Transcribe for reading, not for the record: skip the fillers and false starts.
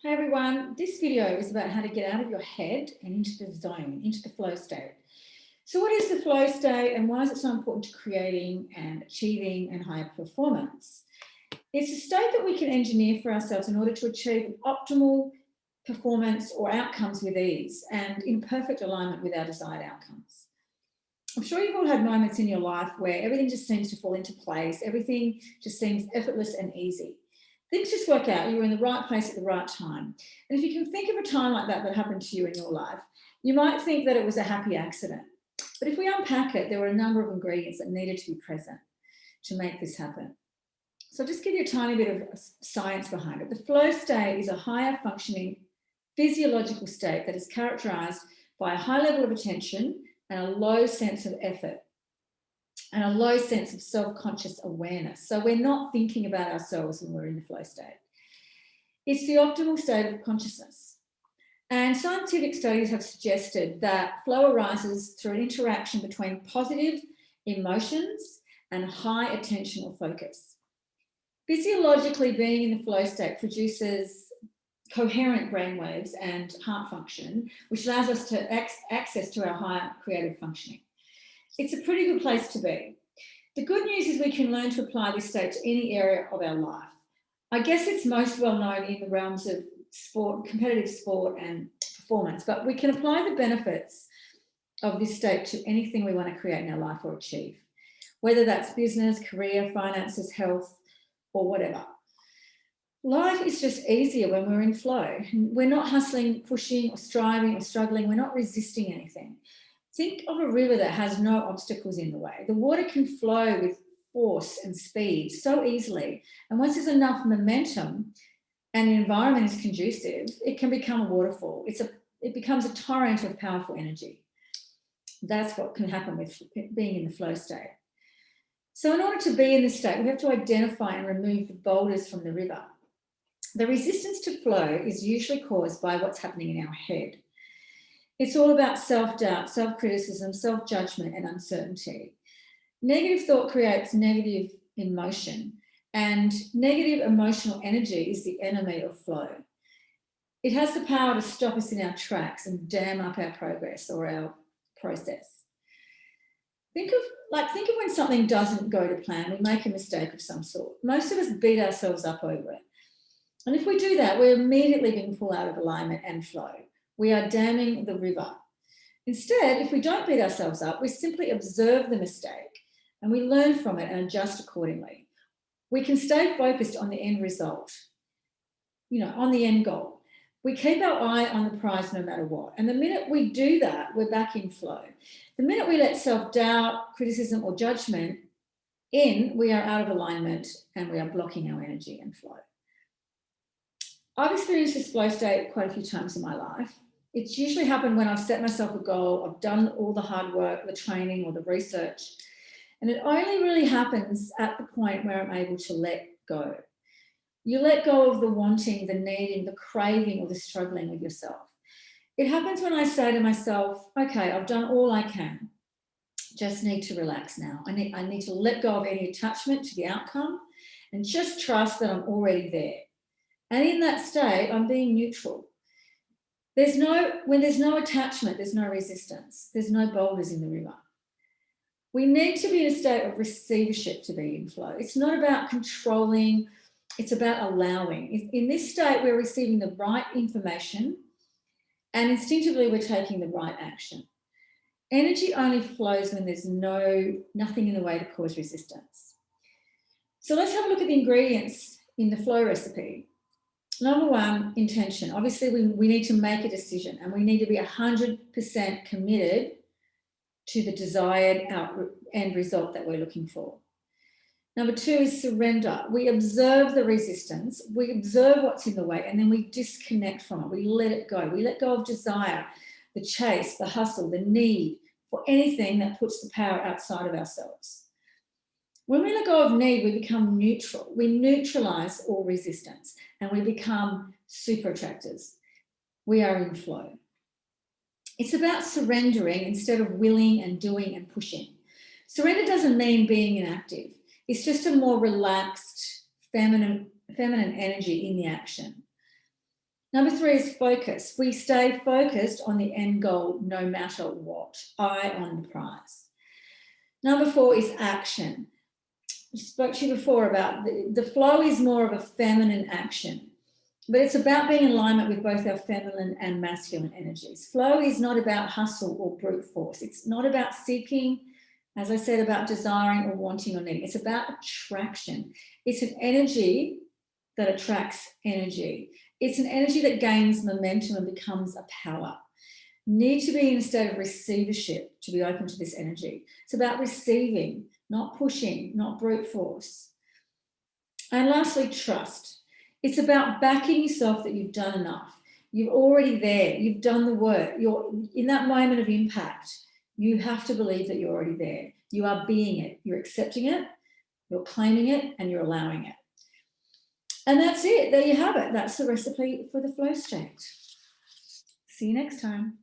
Hi everyone, this video is about how to get out of your head and into the zone, into the flow state. So what is the flow state and why is it so important to creating and achieving and higher performance? It's a state that we can engineer for ourselves in order to achieve optimal performance or outcomes with ease and in perfect alignment with our desired outcomes. I'm sure you've all had moments in your life where everything just seems to fall into place, everything just seems effortless and easy. Things just work out, you're in the right place at the right time. And if you can think of a time like that that happened to you in your life, you might think that it was a happy accident. But if we unpack it, there were a number of ingredients that needed to be present to make this happen. So I'll just give you a tiny bit of science behind it. The flow state is a higher functioning physiological state that is characterized by a high level of attention and a low sense of effort and a low sense of self-conscious awareness. So we're not thinking about ourselves when we're in the flow state. It's the optimal state of consciousness. And scientific studies have suggested that flow arises through an interaction between positive emotions and high attentional focus. Physiologically, being in the flow state produces coherent brainwaves and heart function, which allows us to access to our higher creative functioning. It's a pretty good place to be. The good news is we can learn to apply this state to any area of our life. I guess it's most well known in the realms of sport, competitive sport and performance, but we can apply the benefits of this state to anything we want to create in our life or achieve, whether that's business, career, finances, health, or whatever. Life is just easier when we're in flow. We're not hustling, pushing, or striving, or struggling. We're not resisting anything. Think of a river that has no obstacles in the way. The water can flow with force and speed so easily. And once there's enough momentum and the environment is conducive, it can become a waterfall. It becomes a torrent of powerful energy. That's what can happen with being in the flow state. So in order to be in this state, we have to identify and remove the boulders from the river. The resistance to flow is usually caused by what's happening in our head. It's all about self-doubt, self-criticism, self-judgment, and uncertainty. Negative thought creates negative emotion, and negative emotional energy is the enemy of flow. It has the power to stop us in our tracks and dam up our progress or our process. Think of when something doesn't go to plan, we make a mistake of some sort. Most of us beat ourselves up over it. And if we do that, we're immediately being pulled out of alignment and flow. We are damming the river. Instead, if we don't beat ourselves up, we simply observe the mistake and we learn from it and adjust accordingly. We can stay focused on the end result, on the end goal. We keep our eye on the prize no matter what. And the minute we do that, we're back in flow. The minute we let self-doubt, criticism, or judgment in, we are out of alignment and we are blocking our energy and flow. I've experienced this flow state quite a few times in my life. It's usually happened when I've set myself a goal, I've done all the hard work, the training or the research, and it only really happens at the point where I'm able to let go. You let go of the wanting, the needing, the craving or the struggling with yourself. It happens when I say to myself, okay, I've done all I can, just need to relax now. I need to let go of any attachment to the outcome and just trust that I'm already there. And in that state, I'm being neutral. When there's no attachment, there's no resistance. There's no boulders in the river. We need to be in a state of receivership to be in flow. It's not about controlling, it's about allowing. In this state, we're receiving the right information and instinctively we're taking the right action. Energy only flows when there's nothing in the way to cause resistance. So let's have a look at the ingredients in the flow recipe. Number one, intention. Obviously, we need to make a decision and we need to be 100% committed to the desired end result that we're looking for. Number two is surrender. We observe the resistance, we observe what's in the way, and then we disconnect from it. We let it go. We let go of desire, the chase, the hustle, the need for anything that puts the power outside of ourselves. When we let go of need, we become neutral. We neutralize all resistance and we become super attractors. We are in flow. It's about surrendering instead of willing and doing and pushing. Surrender doesn't mean being inactive. It's just a more relaxed, feminine energy in the action. Number 3 is focus. We stay focused on the end goal no matter what. Eye on the prize. Number 4 is action. I spoke to you before about the flow is more of a feminine action, but it's about being in alignment with both our feminine and masculine energies. Flow is not about hustle or brute force. It's not about seeking, as I said, about desiring or wanting or needing. It's about attraction. It's an energy that attracts energy. It's an energy that gains momentum and becomes a power. Need to be in a state of receivership to be open to this energy. It's about receiving, not pushing, not brute force. And lastly, trust. It's about backing yourself that you've done enough. You're already there. You've done the work. You're in that moment of impact. You have to believe that you're already there. You are being it. You're accepting it. You're claiming it, and you're allowing it. And that's it. There you have it. That's the recipe for the flow state. See you next time.